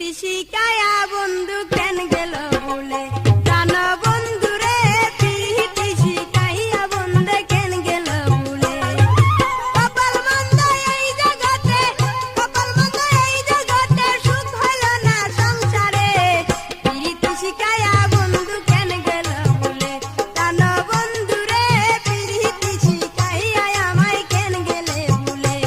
শিকায়া বন্ধু কেন গেল ভুলে প্রাণ বন্ধু রে প্রীতি শিকাইয়া বন্ধু কেন গেল ভুলে কপাল মন্দ এই জগতে সুখ হইল না সংসারে প্রীতি শিকায়া বন্ধু কেন গেল ভুলে প্রাণ বন্ধু রে প্রীতি শিকাইয়া আমায় কেন গেলে ভুলে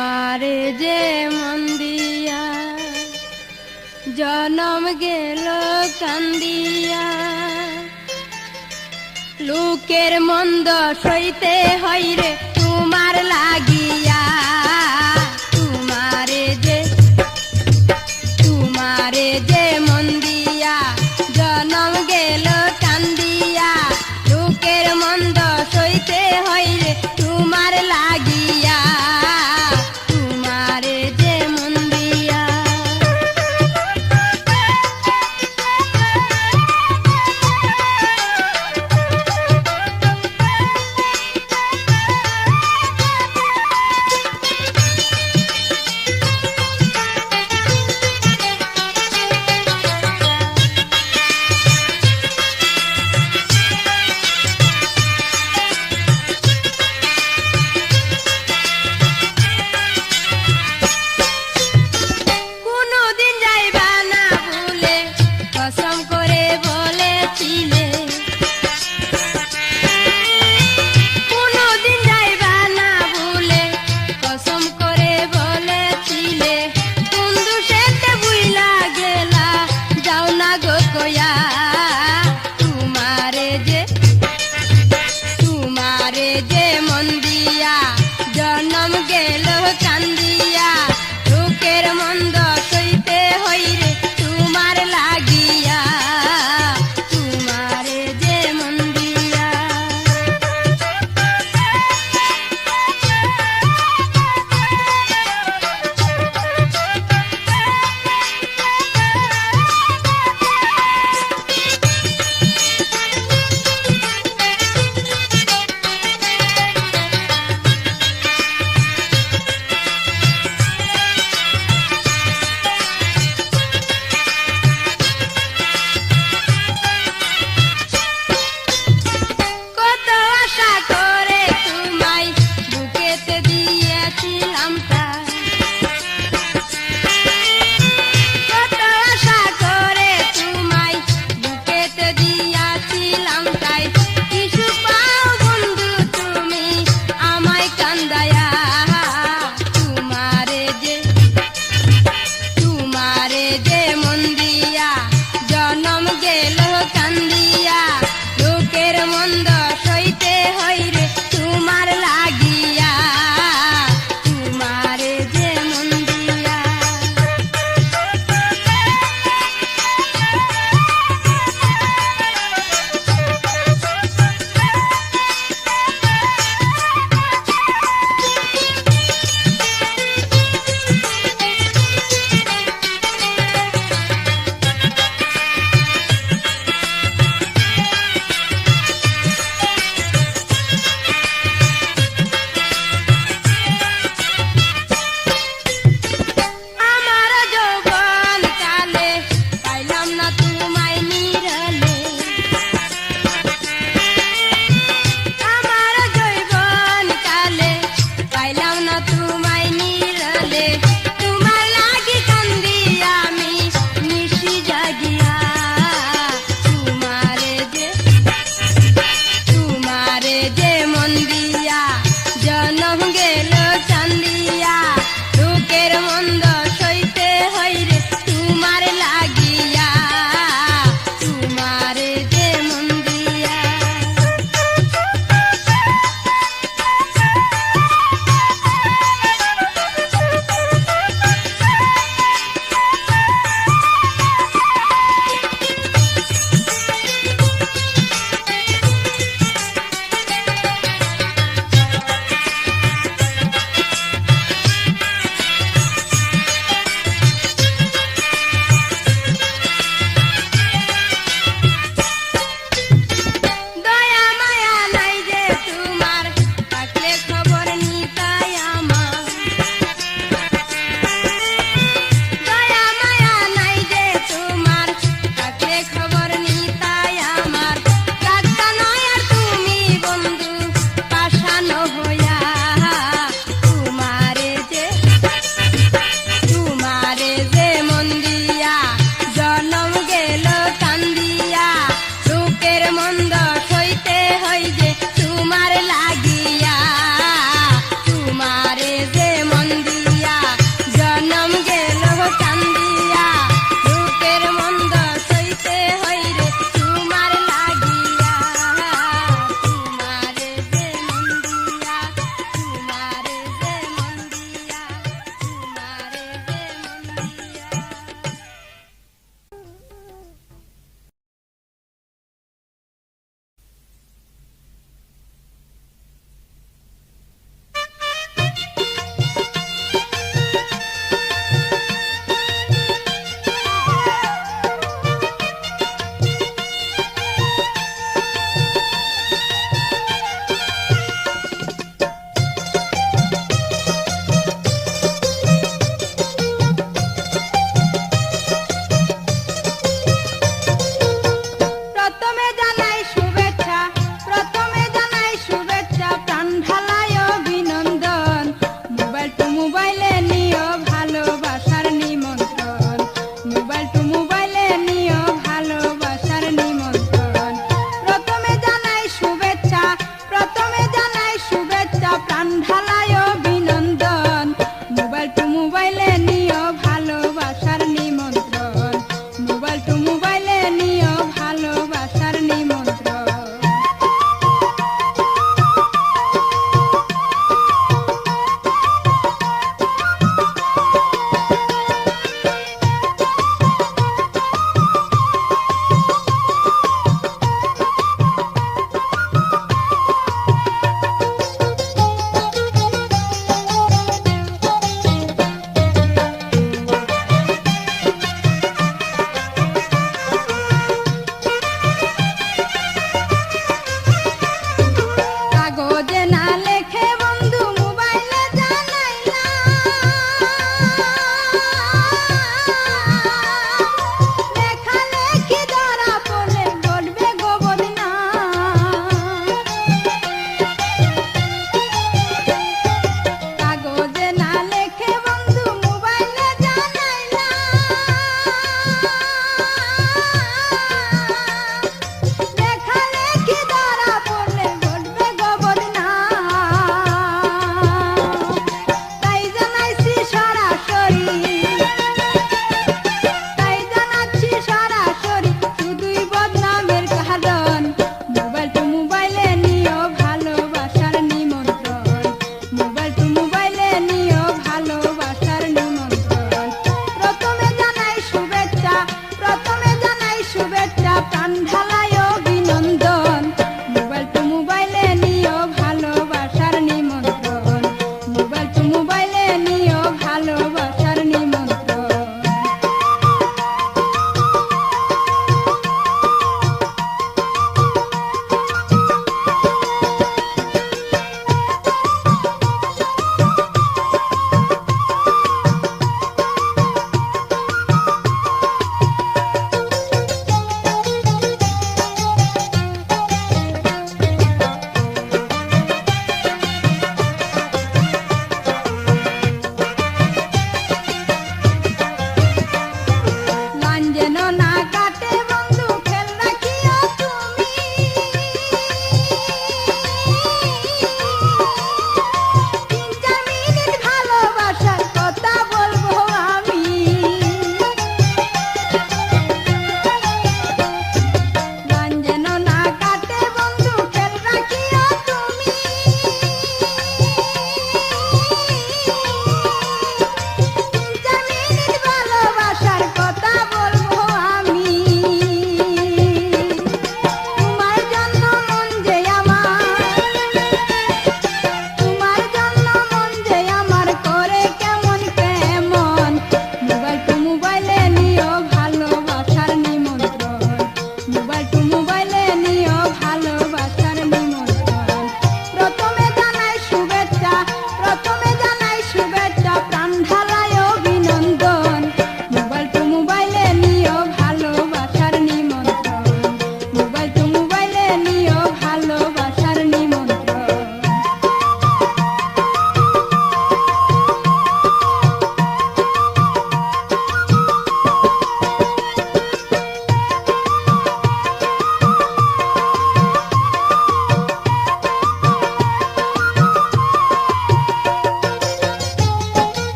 তোমারে যে মন দিয়া জনম গেল কান্দিয়া লোকের মন্দ সইতে হইরে তোমার লাগিয়া তোমারে যে মন দিয়া জনম গেল কান্দিয়া লোকের মন্দ সইতে হইরে তোমার লাগিয়া তোমারে যে মন দিয়া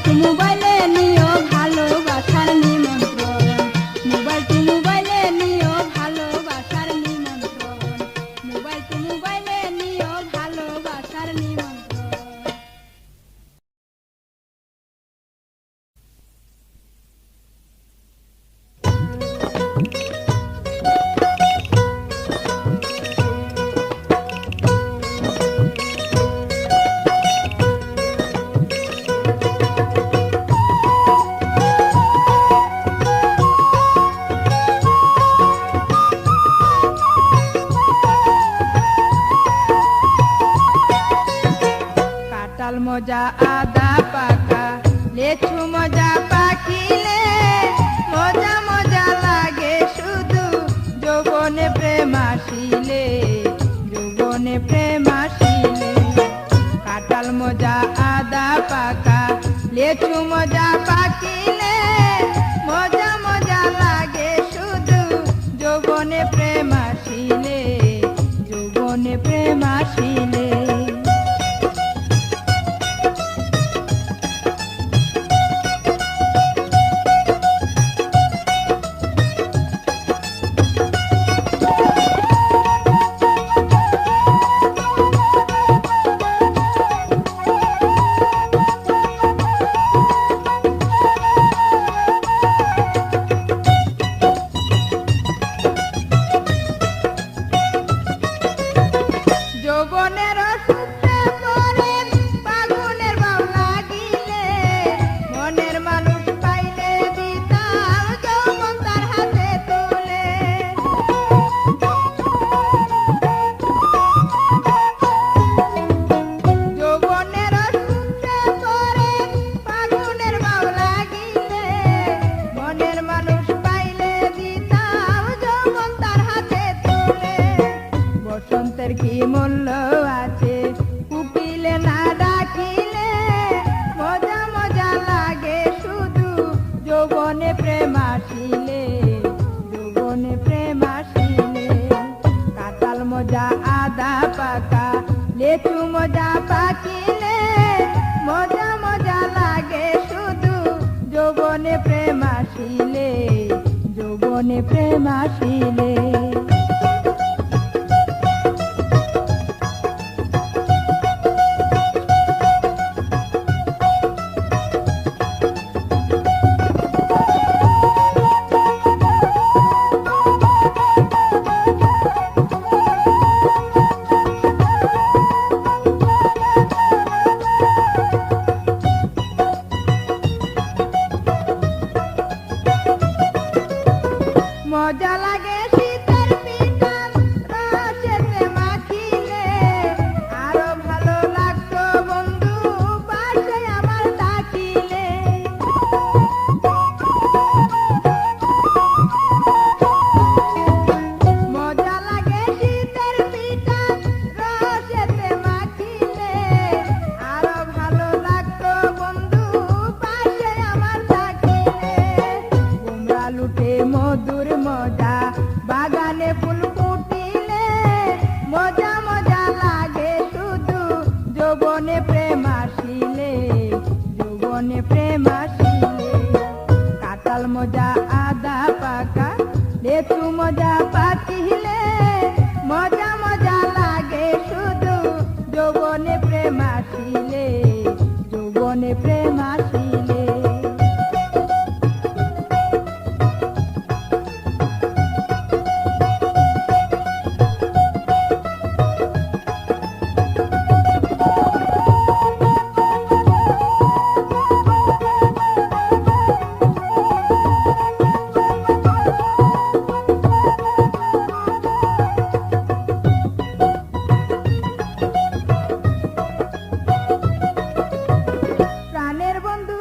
মোবাইলটি মোবাইলে নিও ভালোবাসার নিমন্ত্রণ, মোবাইলটি মোবাইলে নিও ভালোবাসার নিমন্ত্রণ, মোবাইলটি মোবাইলে নিও ভালোবাসার নিমন্ত্রণ। কাঁঠাল মজা আদা পাকা লেচু মজা পাকিলে মজা মজা লাগে শুধু যৌবনে প্রেম আসিলে, যৌবনে প্রেম আসিলে। কাঁঠাল মজা আদা পাকা লেচু মজা পাকিলে মজা মজা লাগে শুধু যৌবনে প্রেম আসিলে, যৌবনে প্রেম আসিলে। যৌবনের সূত্রে পরে ফাগুনের বাউ লাগিলে মনের মানুষ পাইলে দিতাম যৌবন তার হাতে তুলে। যৌবনের সূত্রে পরে ফাগুনের বাউ লাগিলে মনের মানুষ পাইলে দিতাম যৌবন তার হাতে তুলে। বসন্তের কি মূল্য আছে কুপিলে না ডাকিলে মজা মজা লাগে শুধু যৌবনে প্রেম আসিলে, যৌবনে প্রেম আসিলে। কাঁঠাল মজা আদা পাকা লেচু মজা পাকিলে মজা মজা লাগে শুধু যৌবনে প্রেম আসিলে, যৌবনে প্রেম আসিলে। মজা লাগে শীতের পিঠা রসেতে মাখিলে আরো ভালো লাগতো বন্ধু পাশে আমার থাকিলে। মজা লাগে শীতের পিঠা রসেতে মাখিলে আরো ভালো লাগতো বন্ধু পাশে আমার থাকিলে। কুমড়া লুটে মধুর মজা বাগানে ফুল ফুটিলে মজা মজা লাগে শুধু যৌবনে প্রেম আসিলে, যৌবনে প্রেম আসিলে। কাঁঠাল মজা আদা পাকা লেচু মজা পাকিলে মজা মজা লাগে শুধু যৌবনে প্রেম আসিলে, যৌবনে প্রেম আসিলে। প্রাণের বন্ধু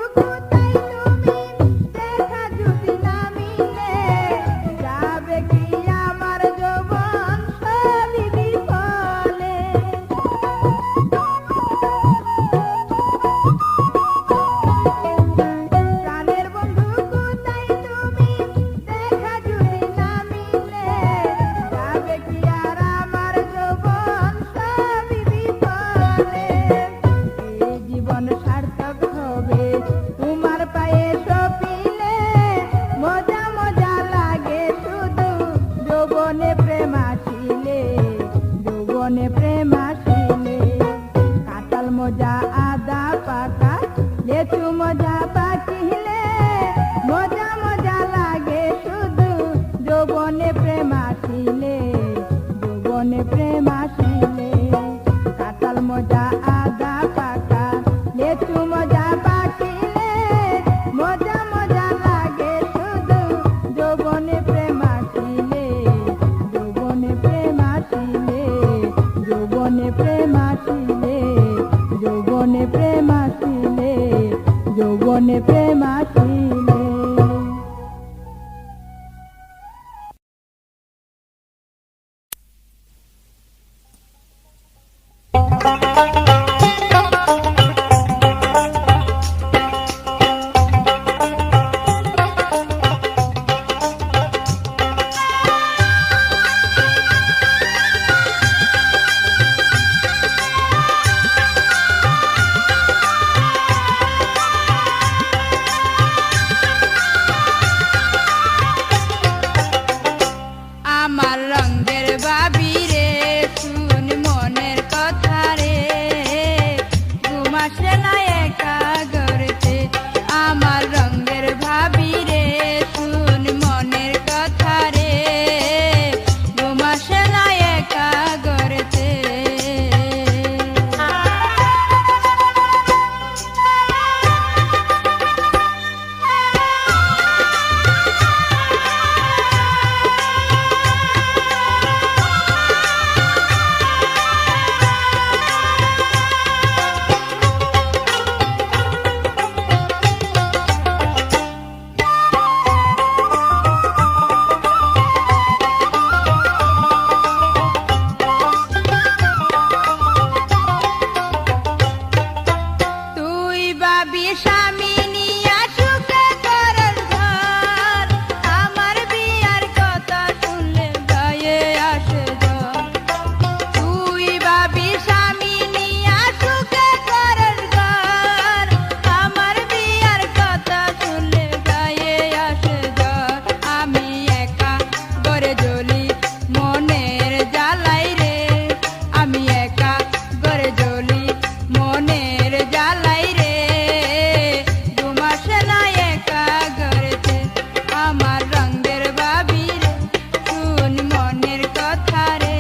তোমার পায়ে সপিলে মজা মজা লাগে শুধু যৌবনে প্রেম আসিলে যৌবনে প্রেম আসিলে কাঁঠাল মজা আদা পাকা লেচু মজা পাকিলে মজা মজা লাগে শুধু যৌবনে প্রেম আসিলে যৌবনে প্রেম আসিলে কাঁঠাল মজা আদা পাকা লেচু মজা পাকিলে মজা মজা লাগে শুধু যৌবনে প্রেম আসিলে যৌবনে প্রেম আসিলে যৌবনে প্রেম আসিলে যৌবনে প্রেম আসিলে যৌবনে প্রেম আসিলে আমার রঙের বাবি রে শুন মনের কথা রে ঘুমাসে না একা গড়তে আমার রঙের ভাবি রে শুন মনের কথা রে ঘুমাসে না একা গড়তে তুই বাবি স্বামী নিয়া সুখে করস ঘর আমার বিয়ার কথা শুনলে গায়ে আসে জ্বর তুই বাবি স্বামী নিয়া সুখে করস ঘর আমার বিয়ার কথা শুনলে গায়ে আসে জ্বর আমি একা গড়ে জ্বলি মনের জ্বালাই রে আমি একা গড়ে জ্বলি মনের জ্বালাই রে ঘুমাসে না একা গড়েতে আমার রঙের বাবি রে শুন মনের কথা রে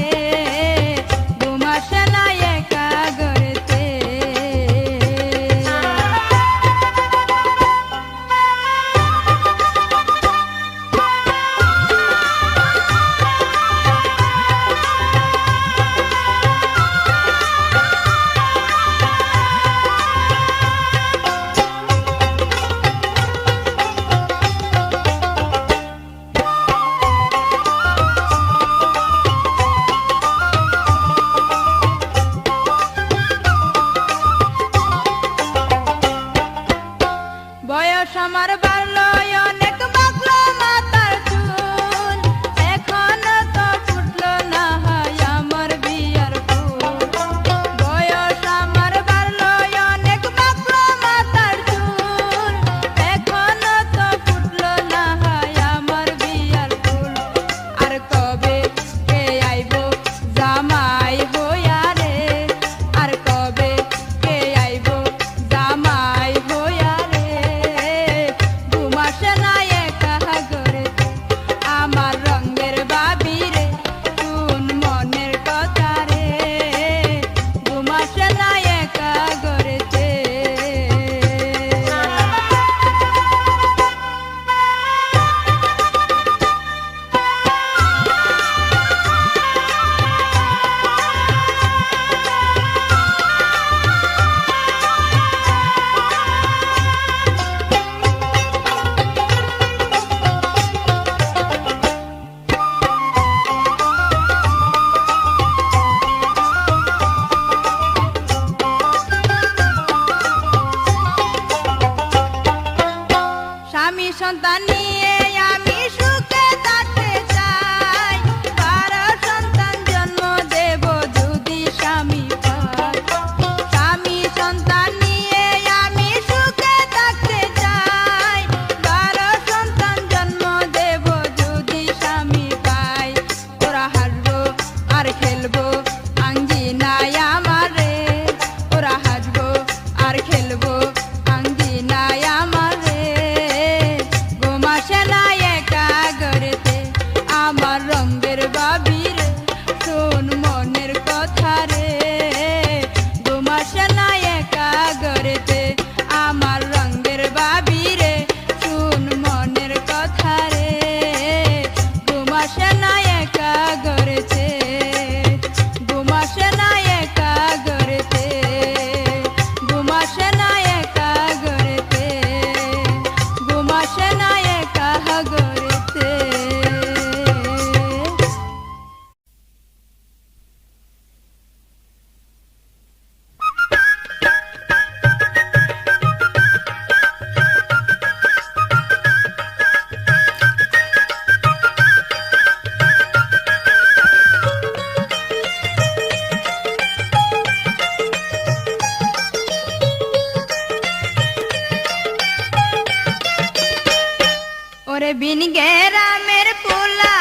ঘুমাসে না একা গড়েতে বয়স আমার বাড়লো অনেক বাকলো মাথার চুল এখনো তো ফুটলো না হয় আমার বিয়ার ফুল বয়স আমার বাড়লো অনেক বাকলো মাথার চুল এখনো তো ফুটলো না হয় আমার বিয়ার ফুল আর কবে কে আইবো জামাই হইয়া রে আর কবে কে আইবো জামাই হইয়া রে ঘুমাসে না একা গড়েতে আমার রঙের বাবি রে শুন মনের কথা রে ঘুমাসে না একা গড়েতে স্বামী সন্তান নিয়ে আমি সুখে থাকতে চাই কারো সন্তান জন্ম দেব যদি স্বামী পাই স্বামী সন্তান নিয়ে আমি সুখে ওরে বিন গ্রামের পোলা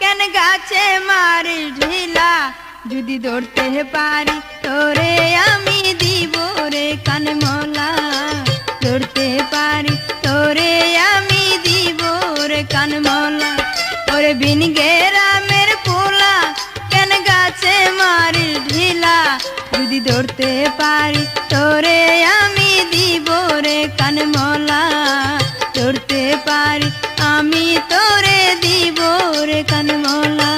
কেন গাছে মারি ঢিলা যদি ধরতে পারি তোরে আমি দিব রে কানমলা ধরতে পারি তোরে আমি দিব রে কানমলা ওরে বিন গ্রামের পোলা কেন গাছে মারি ঢিলা যদি ধরতে পারি তোরে আমি দিব রে কানমলা ধরতে পারি আমি তোরে দিব রে কানমলা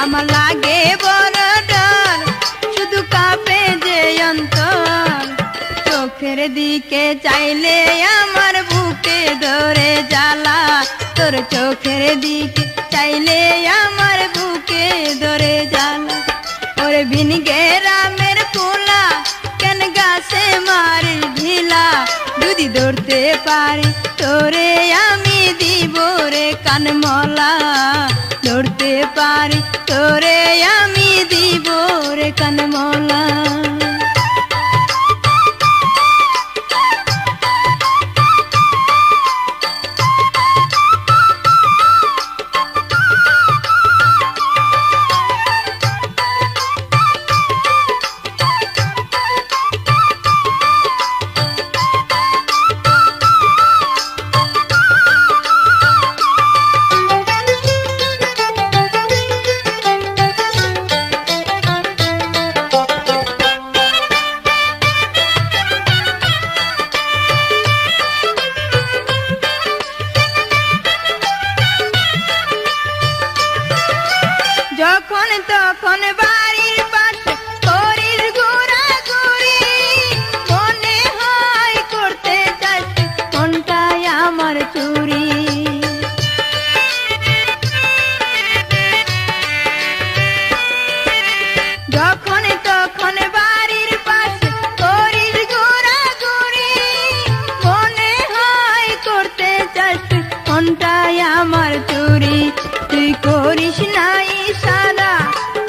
আমার লাগে বড় ডর শুধু কাঁপে যে অন্তর চোখের দিকে চাইলে আমার বুকে ধরে জ্বালা তোর চোখের দিকে চাইলে আমার বুকে ধরে জ্বালা ওরে বিন গ্রামের পোলা কেন গাছে মারি ঢিলা যদি ধরতে পারি তোরে আমি দিব রে কানমলা ধরতে পারি তোরে আমি দিব রে কানমলা যখন তখন বাড়ির পাশে করিস ঘোরাঘুরি মনে হয় করতে চাইছি মনটাই আমার চুরি যখন তখন বাড়ির পাশে করিস ঘোরাঘুরি মনে হয় করতে চাইছি মনটাই আমার চুরি তুই করিস নাই সারা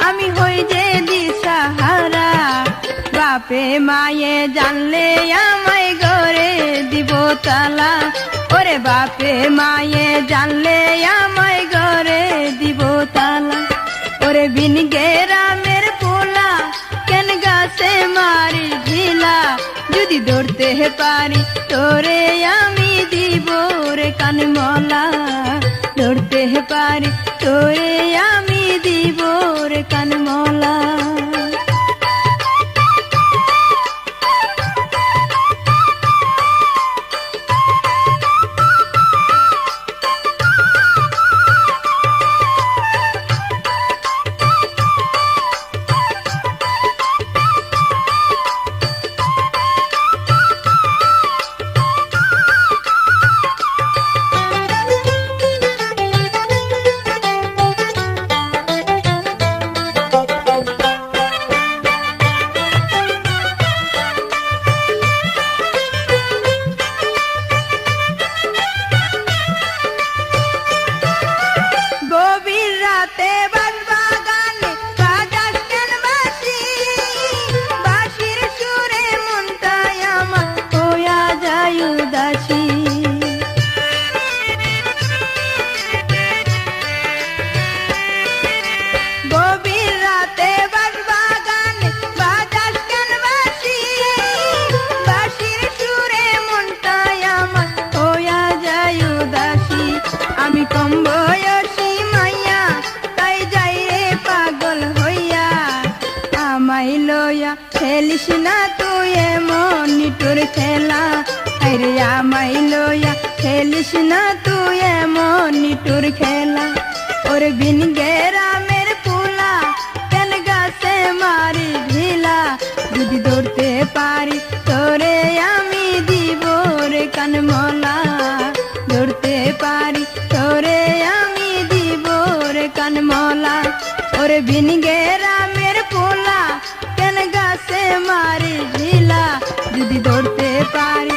আমি হই যে দিশাহারা বাপে মায়ে জানলে আমায় ঘরে দিব তালা ওরে বাপে মায়ে জানলে আমায় ঘরে দিব তালা ওরে বিন গ্রামের পোলা কেন গাছে মারি ঢিলা যদি ধরতে পারি তোরে আমি দিব রে কানমলা ধরতে পারি তোরে আমি দিব রে কানমলা খেলিস না তুই এমন নিটুর খেলা, আরে আমায় লইয়া খেলিস না তুই এমন নিটুর খেলা। ওর বিন গেরামের পোলা কেন গাছে মারি ঢিলা, যদি ধরতে পারি তোরে আমি দিব রে কানমলা, ধরতে পারি তোরে আমি দিব রে কানমলা। ওরে বিন গেরামের পোলা কেন গাছে মারি ঢিলা, যদি ধরতে পারি